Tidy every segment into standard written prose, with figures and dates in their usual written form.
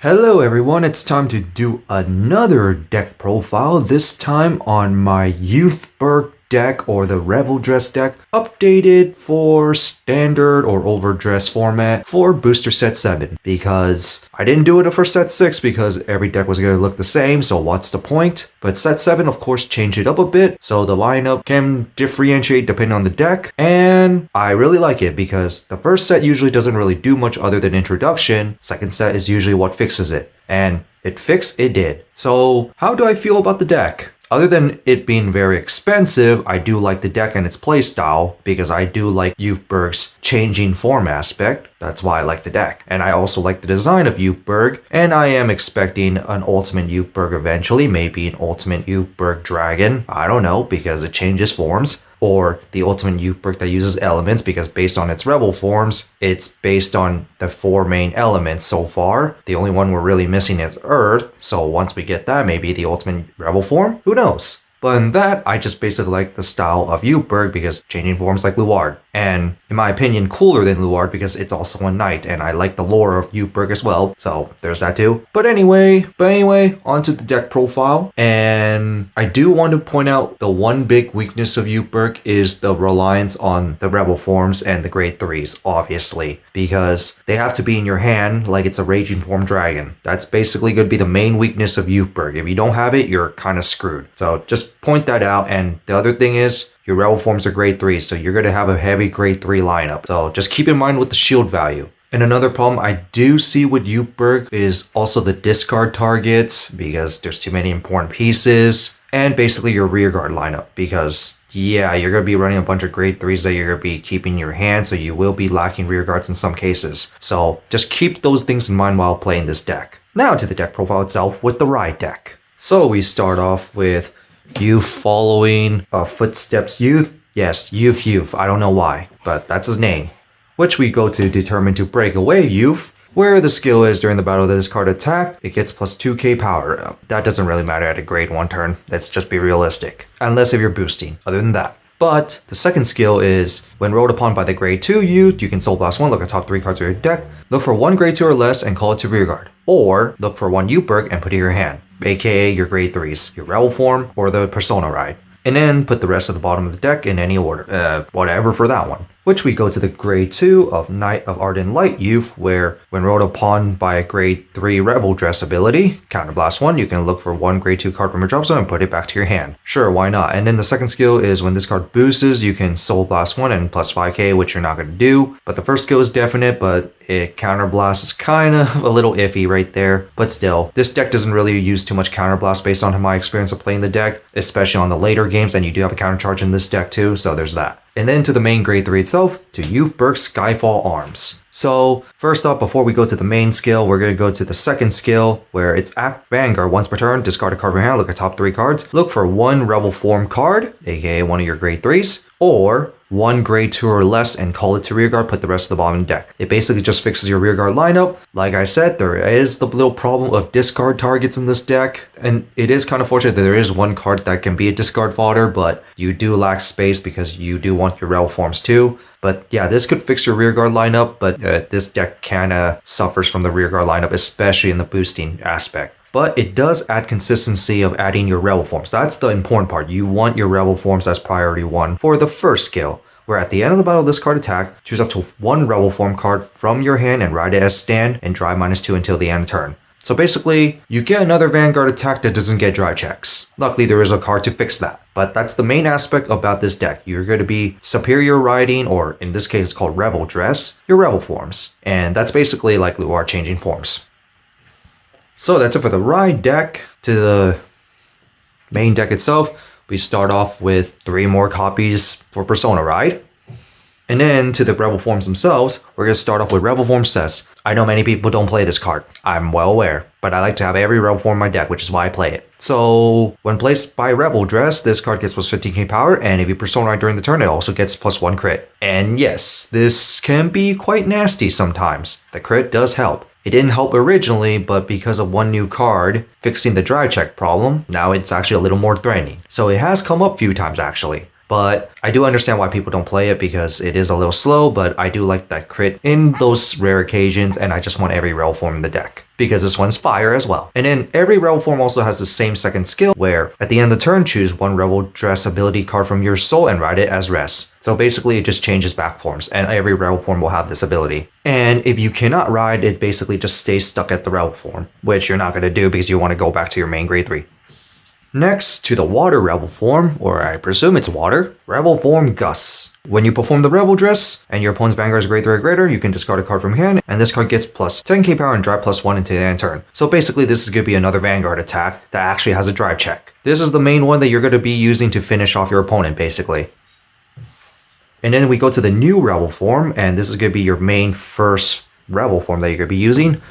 Hello everyone, it's time to do another deck profile, this time on my Youthberk deck or the RevolDress deck, updated for standard or overdress format for booster set 7, because I didn't do it for set 6 because every deck was going to look the same, so what's the point? But set 7 of course changed it up a bit, so the lineup can differentiate depending on the deck, and I really like it because the first set usually doesn't really do much other than introduction, second set is usually what fixes it, and it did. So how do I feel about the deck? Other than it being very expensive, I do like the deck and its playstyle because I do like Youthberk's changing form aspect. That's why I like the deck. And I also like the design of Youthberk, and I am expecting an ultimate Youthberk eventually, maybe an ultimate Youthberk dragon. I don't know, because it changes forms. Or the ultimate Youthberk that uses elements, because based on its Revolforms, it's based on the 4 main elements so far. The only one we're really missing is Earth, so once we get that, maybe the ultimate Revolform? Who knows? But in that, I just basically like the style of Youthberk because changing forms like Luard. And in my opinion, cooler than Luard because it's also a knight, and I like the lore of Youthberk as well, so there's that too. But anyway, onto the deck profile. And I do want to point out the one big weakness of Youthberk is the reliance on the Revolforms and the grade 3s, obviously, because they have to be in your hand like it's a Raging Form Dragon. That's basically going to be the main weakness of Youthberk. If you don't have it, you're kind of screwed. So just point that out. And the other thing is, your Revolforms are grade 3, so you're going to have a heavy grade 3 lineup. So just keep in mind with the shield value. And another problem I do see with Youthberk is also the discard targets, because there's too many important pieces. And basically your rearguard lineup, because yeah, you're going to be running a bunch of grade 3s that you're going to be keeping in your hand, so you will be lacking rearguards in some cases. So just keep those things in mind while playing this deck. Now to the deck profile itself with the Ride deck. So we start off with Youth following Footsteps Youth. Yes, Youth. I don't know why, but that's his name. Which we go to Determined to Break Away Youth, where the skill is during the battle of this card attack, it gets plus 2k power. That doesn't really matter at a grade 1 turn. Let's just be realistic. Unless if you're boosting, other than that. But the second skill is, when rolled upon by the grade 2 Youth, you can Soul Blast 1, look at top 3 cards of your deck, look for 1 grade 2 or less and call it to rearguard. Or look for 1 Youthberk and put it in your hand, aka your grade 3s, your Revolform or the Persona Ride. And then put the rest of the bottom of the deck in any order, whatever for that one. Which we go to the grade 2 of Knight of Ardent Light Youth, where when rolled upon by a grade 3 RevolDress ability, Counterblast 1, you can look for 1 grade 2 card from your drop zone and put it back to your hand. Sure, why not? And then the second skill is when this card boosts, you can Soul Blast 1 and plus 5k, which you're not going to do. But the first skill is definite, but Counterblast is kind of a little iffy right there. But still, this deck doesn't really use too much Counterblast based on my experience of playing the deck, especially on the later games, and you do have a countercharge in this deck too, so there's that. And then to the main grade 3 itself, to Youthberk Skyfall Arms. So first off, before we go to the main skill, we're going to go to the second skill, where it's at Vanguard. Once per turn, discard a card from your hand, look at top 3 cards, look for 1 Revolform card, aka one of your grade 3s, or 1 grade 2 or less and call it to rearguard, put the rest of the bottom of the deck. It basically just fixes your rearguard lineup. Like I said, there is the little problem of discard targets in this deck, and it is kind of fortunate that there is 1 card that can be a discard fodder, but you do lack space because you do want your Revolforms too. But yeah, this could fix your rearguard lineup, but this deck kinda suffers from the rearguard lineup, especially in the boosting aspect. But it does add consistency of adding your Revolforms. That's the important part. You want your Revolforms as priority 1 for the first skill, where at the end of the battle of this card attack, choose up to 1 Revolform card from your hand and ride it as stand and drive -2 until the end of turn. So basically, you get another Vanguard attack that doesn't get drive checks. Luckily, there is a card to fix that. But that's the main aspect about this deck. You're going to be superior riding, or in this case it's called RevolDress, your Revolforms. And that's basically like Luard changing forms. So that's it for the Ride deck. To the main deck itself, we start off with 3 more copies for Persona Ride. And then to the Revolforms themselves, we're going to start off with Revolform Cess. I know many people don't play this card. I'm well aware, but I like to have every Revolform in my deck, which is why I play it. So when placed by RevolDress, this card gets plus 15k power, and if you Persona Ride during the turn, it also gets plus 1 crit. And yes, this can be quite nasty sometimes. The crit does help. It didn't help originally, but because of 1 new card fixing the drive check problem, now it's actually a little more threatening. So it has come up a few times actually. But I do understand why people don't play it because it is a little slow, but I do like that crit in those rare occasions, and I just want every Revolform in the deck because this one's fire as well. And then every Revolform also has the same second skill where at the end of the turn, choose one RevolDress ability card from your soul and write it as res. So basically it just changes back forms, and every Revolform will have this ability. And if you cannot ride, it basically just stays stuck at the Revolform, which you're not going to do because you want to go back to your main grade 3. Next, to the water Revolform, or I presume it's water, Revolform Gus. When you perform the RevolDress and your opponent's Vanguard is grade 3 or greater, you can discard a card from hand, and this card gets plus 10k power and drive plus 1 into the end turn. So basically this is going to be another Vanguard attack that actually has a drive check. This is the main one that you're going to be using to finish off your opponent basically. And then we go to the new Revolform, and this is going to be your main first Revolform that you're going to be using.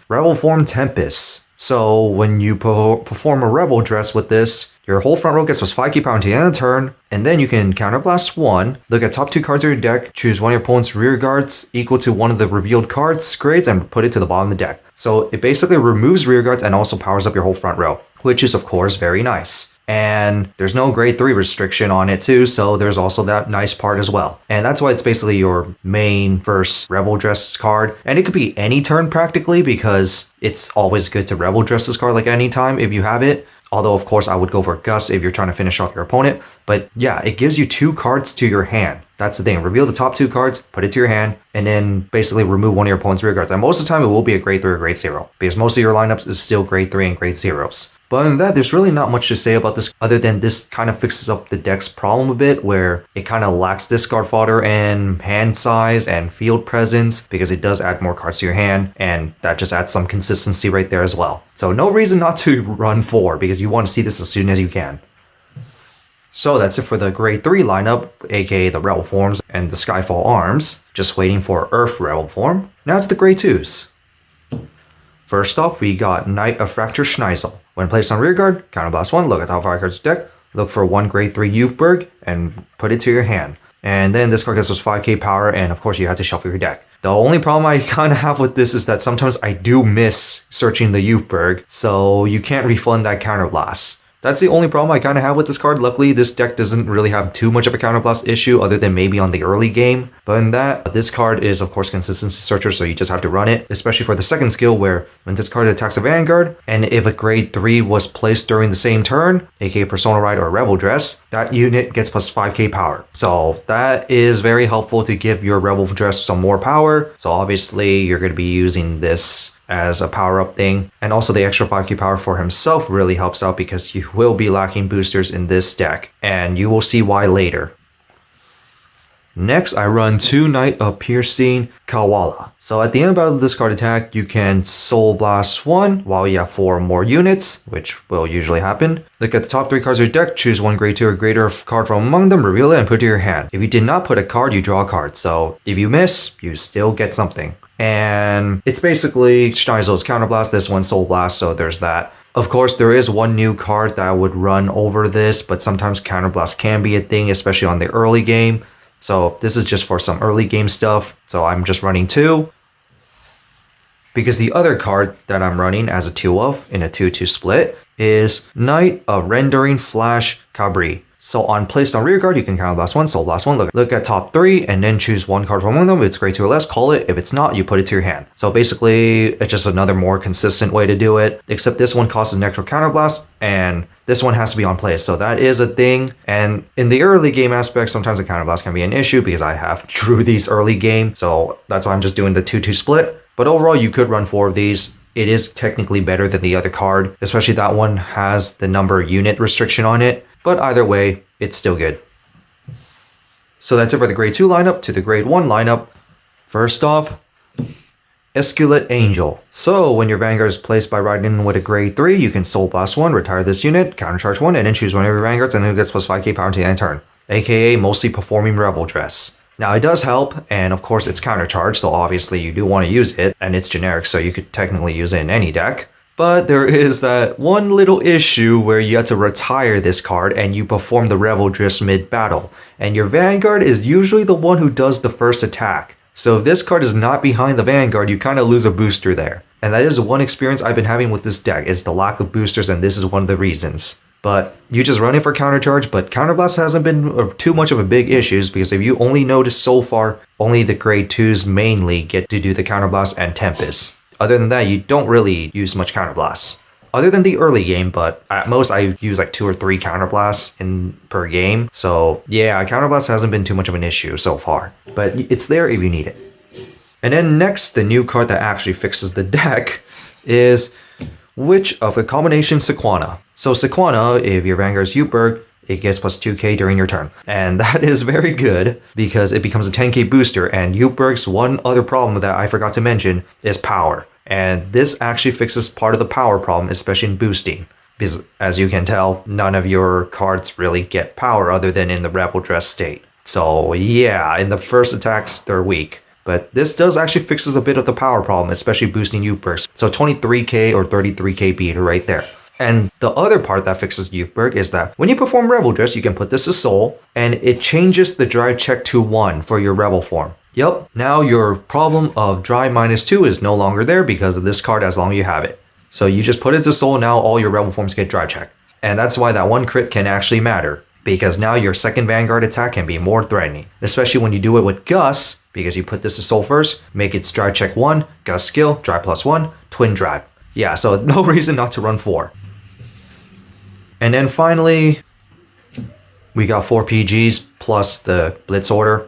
Revolform Tempest. So when you perform a RevolDress with this, your whole front row gets plus 5k power until the end of the turn, and then you can counterblast 1, look at top 2 cards of your deck, choose one of your opponent's rear guards equal to one of the revealed cards grades, and put it to the bottom of the deck. So it basically removes rear guards and also powers up your whole front row, which is of course very nice. And there's no grade 3 restriction on it too, so there's also that nice part as well. And that's why it's basically your main first RevolDress card. And it could be any turn practically because it's always good to RevolDress this card like any time if you have it. Although of course I would go for Gus if you're trying to finish off your opponent. But yeah, it gives you 2 cards to your hand. That's the thing. Reveal the top 2 cards, put it to your hand, and then basically remove one of your opponent's rear guards. And most of the time it will be a grade 3 or grade 0 because most of your lineups is still grade 3 and grade 0s. But other than that, there's really not much to say about this other than this kind of fixes up the deck's problem a bit where it kind of lacks discard fodder and hand size and field presence because it does add more cards to your hand, and that just adds some consistency right there as well. So no reason not to run 4 because you want to see this as soon as you can. So that's it for the grade 3 lineup, aka the Revolforms and the Skyfall Arms. Just waiting for Earth Revolform. Now it's the grade 2s. First off, we got Knight of Fracture Schneisel. When placed on rearguard, counterblast 1, look at top 5 cards of the deck, look for 1 grade 3 Youthberk, and put it to your hand. And then this card gets us 5k power, and of course you have to shuffle your deck. The only problem I kind of have with this is that sometimes I do miss searching the Youthberk, so you can't refund that counterblast. That's the only problem I kind of have with this card. Luckily, this deck doesn't really have too much of a counterblast issue other than maybe on the early game. But in that, this card is of course consistency searcher, so you just have to run it, especially for the second skill where when this card attacks a Vanguard, and if a grade 3 was placed during the same turn, aka Persona Ride or RevolDress, that unit gets plus 5k power. So that is very helpful to give your RevolDress some more power. So obviously you're going to be using this as a power-up thing, and also the extra 5k power for himself really helps out because you will be lacking boosters in this deck, and you will see why later. Next, I run 2 Knight of Piercing Kawala. So at the end of battle of this card attack, you can Soul Blast 1 while you have 4 more units, which will usually happen. Look at the top 3 cards of your deck, choose 1 grade 2 or greater card from among them, reveal it, and put it to your hand. If you did not put a card, you draw a card. So if you miss, you still get something. And it's basically Schneisel's Counterblast, this one Soul Blast, so there's that. Of course, there is one new card that would run over this, but sometimes Counterblast can be a thing, especially on the early game. So this is just for some early game stuff, so I'm just running 2. Because the other card that I'm running as a 2 of in a 2-2 split is Knight of Rendering Flash Cabri. So on placed on rearguard, you can counterblast 1, soul blast 1, look at top 3, and then choose 1 card from among them. If it's grade 2 or less, call it. If it's not, you put it to your hand. So basically, it's just another more consistent way to do it, except this one costs an extra counterblast, and this one has to be on place. So that is a thing. And in the early game aspect, sometimes the counterblast can be an issue because I have drew these early game. So that's why I'm just doing the 2-2 split. But overall, you could run 4 of these. It is technically better than the other card, especially that one has the number unit restriction on it. But either way, it's still good. So that's it for the grade 2 lineup. To the grade 1 lineup. First off, Esculate Angel. So when your Vanguard is placed by riding with a grade 3, you can Soul Blast 1, retire this unit, countercharge 1, and then choose one of your Vanguards, and it gets plus 5k power until the end turn. AKA mostly performing RevolDress. Now it does help, and of course it's countercharged, so obviously you do want to use it, and it's generic, so you could technically use it in any deck. But there is that one little issue where you have to retire this card and you perform the RevolDress mid-battle, and your Vanguard is usually the one who does the first attack. So if this card is not behind the Vanguard, you kind of lose a booster there. And that is one experience I've been having with this deck, is the lack of boosters, and this is one of the reasons. but you just run it for counter charge. But counterblast hasn't been too much of a big issue because if you only notice so far, only the grade 2s mainly get to do the counterblast and Tempest. Other than that, you don't really use much counterblast. Other than the early game, but at most I use like 2 or 3 counterblasts per game. So yeah, counterblast hasn't been too much of an issue so far, but it's there if you need it. And then next, the new card that actually fixes the deck is Witch of a Combination Sequana. So Sequana, if your Vanguard's Youthberk, it gets plus 2k during your turn. And that is very good because it becomes a 10k booster, and Youthberk's one other problem that I forgot to mention is power. And this actually fixes part of the power problem, especially in boosting. Because as you can tell, none of your cards really get power other than in the RevolDress state. So yeah, in the first attacks, they're weak. But this does actually fixes a bit of the power problem, especially boosting Youthberk. So 23k or 33k beater right there. And the other part that fixes Youthberk is that when you perform RevolDress, you can put this to Soul, and it changes the drive check to 1 for your Revolform. Yep, now your problem of drive -2 is no longer there because of this card as long as you have it. So you just put it to Soul, now all your Revolforms get drive check. And that's why that one crit can actually matter, because now your second Vanguard attack can be more threatening, especially when you do it with Gus, because you put this to Soul first, make its drive check 1, Gus skill, drive +1, twin drive. Yeah, so no reason not to run 4. And then finally, we got 4 PGs plus the Blitz order.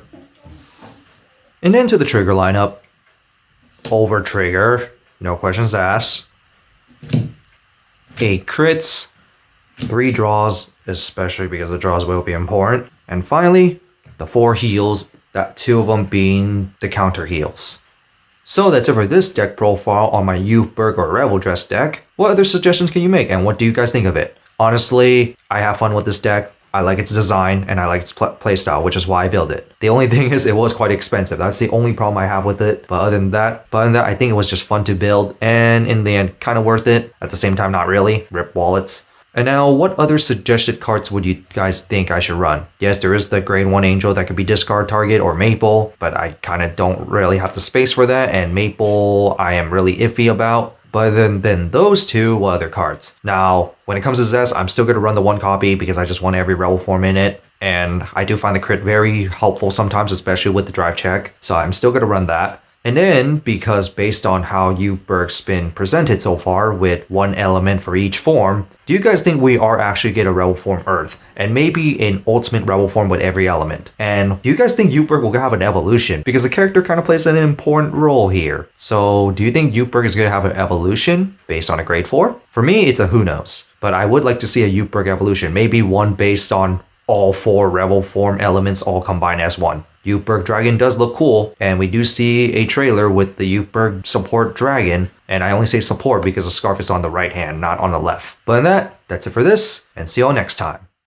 And then to the trigger lineup, over trigger, no questions asked. 8 crits, 3 draws, especially because the draws will be important. And finally, the 4 heals, that 2 of them being the counter heals. So that's it for this deck profile on my Youthberk or RevolDress deck. What other suggestions can you make, and what do you guys think of it? Honestly, I have fun with this deck. I like its design and I like its playstyle, which is why I built it. The only thing is it was quite expensive. That's the only problem I have with it. But other than that, I think it was just fun to build, and in the end, kind of worth it. At the same time, not really. Rip wallets. And now, what other suggested cards would you guys think I should run? Yes, there is the grade 1 Angel that could be discard target or Maple, but I kind of don't really have the space for that, and Maple I am really iffy about. But then those two, what other cards? Now, when it comes to Zest, I'm still going to run the 1 copy because I just want every Revolform in it. And I do find the crit very helpful sometimes, especially with the drive check. So I'm still going to run that. And then, because based on how Youthberk's been presented so far with 1 element for each form, do you guys think we are actually get a Revolform Earth? And maybe an ultimate Revolform with every element? And do you guys think Youthberk will have an evolution? Because the character kind of plays an important role here. So do you think Youthberk is going to have an evolution based on a grade 4? For me, it's a who knows. But I would like to see a Youthberk evolution. Maybe one based on all 4 Revolform elements all combined as 1. Youthberk Dragon does look cool, and we do see a trailer with the Youthberk support dragon, and I only say support because the scarf is on the right hand, not on the left. But in that's it for this, and see y'all next time.